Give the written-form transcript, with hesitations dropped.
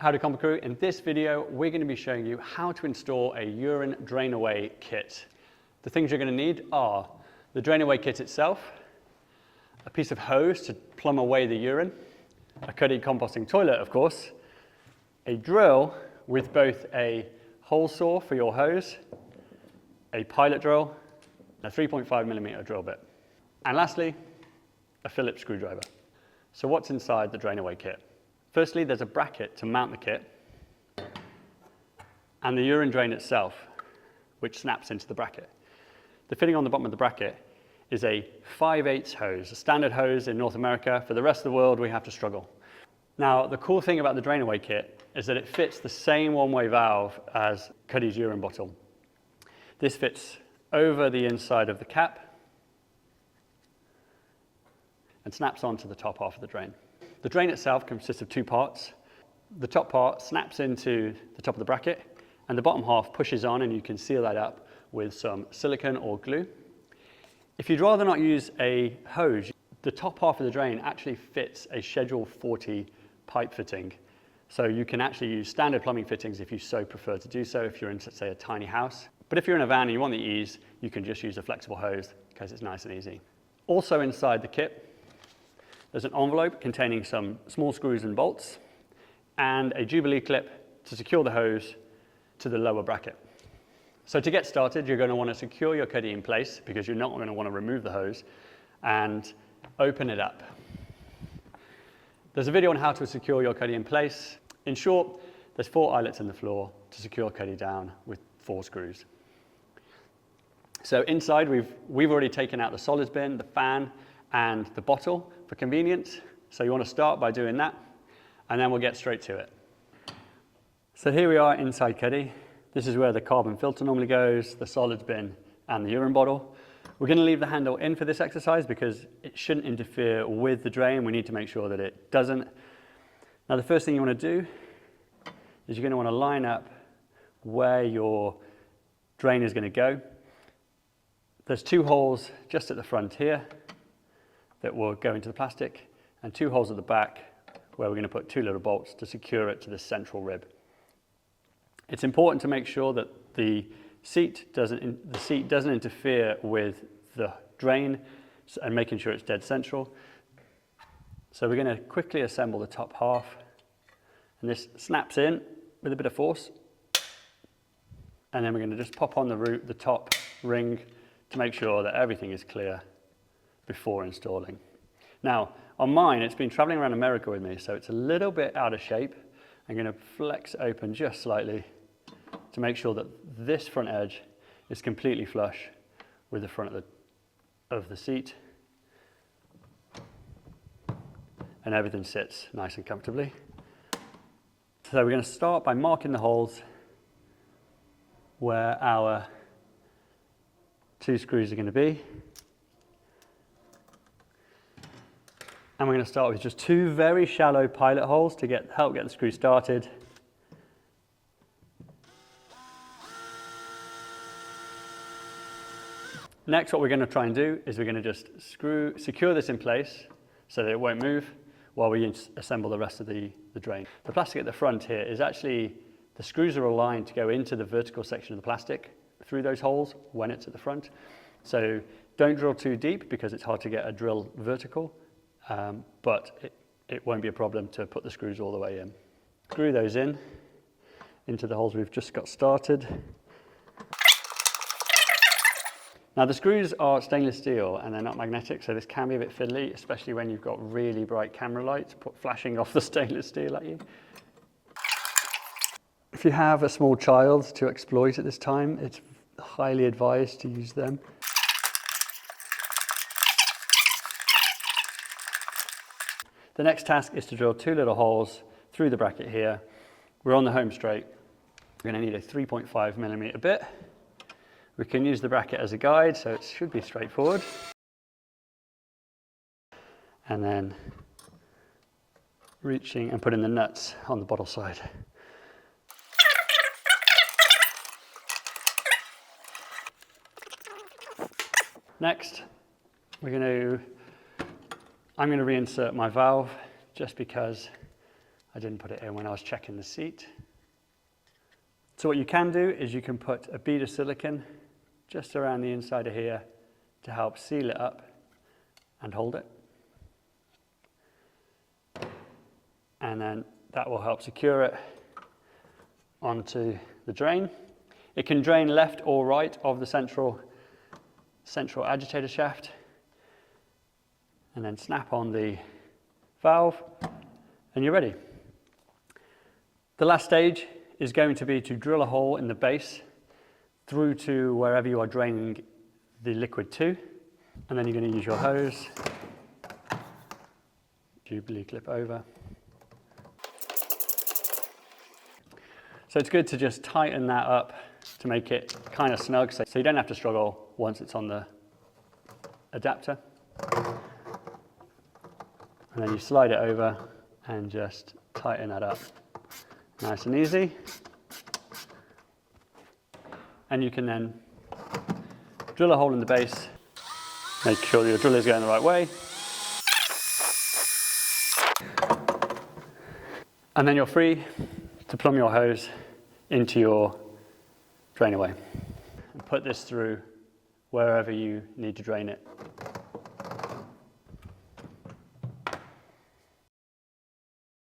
Howdy Compa Crew, in this video we're going to be showing you how to install a urine drain away kit. The things you're going to need are the drain away kit itself, a piece of hose to plumb away the urine, a Cuddy composting toilet of course, a drill with both a hole saw for your hose, a pilot drill, and a 3.5mm drill bit, and lastly a Phillips screwdriver. So what's inside the drain away kit? Firstly, there's a bracket to mount the kit and the urine drain itself, which snaps into the bracket. The fitting on the bottom of the bracket is a 5/8 hose, a standard hose in North America. For the rest of the world, we have to struggle. Now, the cool thing about the drain away kit is that it fits the same one-way valve as Cuddy's urine bottle. This fits over the inside of the cap and snaps onto the top half of the drain. The drain itself consists of two parts. The top part snaps into the top of the bracket and the bottom half pushes on, and you can seal that up with some silicone or glue. If you'd rather not use a hose, the top half of the drain actually fits a Schedule 40 pipe fitting. So you can actually use standard plumbing fittings if you so prefer to do so, if you're in, say, a tiny house. But if you're in a van and you want the ease, you can just use a flexible hose because it's nice and easy. Also inside the kit, there's an envelope containing some small screws and bolts and a Jubilee clip to secure the hose to the lower bracket. So to get started, you're going to want to secure your Cuddy in place because you're not going to want to remove the hose and open it up. There's a video on how to secure your Cuddy in place. In short, there's 4 eyelets in the floor to secure Cuddy down with 4 screws. So inside, we've already taken out the solids bin, the fan, and the bottle for convenience. So you want to start by doing that, and then we'll get straight to it. So here we are inside Cuddy. This is where the carbon filter normally goes, the solids bin, and the urine bottle. We're going to leave the handle in for this exercise because it shouldn't interfere with the drain. We need to make sure that it doesn't. Now the first thing you want to do is you're going to want to line up where your drain is going to go. There's 2 holes just at the front here that will go into the plastic, and 2 holes at the back where we're going to put 2 little bolts to secure it to the central rib. It's important to make sure that the seat doesn't interfere with the drain and making sure it's dead central. So we're going to quickly assemble the top half, and this snaps in with a bit of force, and then we're going to just pop on the top ring to make sure that everything is clear before installing. Now, on mine, it's been traveling around America with me, so it's a little bit out of shape. I'm going to flex open just slightly to make sure that this front edge is completely flush with the front of the seat, and everything sits nice and comfortably. So we're going to start by marking the holes where our 2 screws are going to be. And we're going to start with just 2 very shallow pilot holes to help get the screw started. Next, what we're going to try and do is we're going to just secure this in place so that it won't move while we assemble the rest of the drain. The plastic at the front here is actually, the screws are aligned to go into the vertical section of the plastic through those holes when it's at the front. So don't drill too deep because it's hard to get a drill vertical. But it won't be a problem to put the screws all the way in. Screw those into the holes we've just got started. Now the screws are stainless steel and they're not magnetic, so this can be a bit fiddly, especially when you've got really bright camera lights flashing off the stainless steel at you. If you have a small child to exploit at this time, it's highly advised to use them. The next task is to drill 2 little holes through the bracket here. We're on the home straight. We're going to need a 3.5mm bit. We can use the bracket as a guide, so it should be straightforward. And then reaching and putting the nuts on the bottle side. Next, I'm going to reinsert my valve just because I didn't put it in when I was checking the seat. So what you can do is you can put a bead of silicone just around the inside of here to help seal it up and hold it. And then that will help secure it onto the drain. It can drain left or right of the central agitator shaft. And then snap on the valve and you're ready. The last stage is going to be to drill a hole in the base through to wherever you are draining the liquid to. And then you're going to use your hose, Jubilee clip over. So it's good to just tighten that up to make it kind of snug so you don't have to struggle once it's on the adapter. And then you slide it over and just tighten that up. Nice and easy. And you can then drill a hole in the base, make sure your drill is going the right way. And then you're free to plumb your hose into your drain away. And put this through wherever you need to drain it.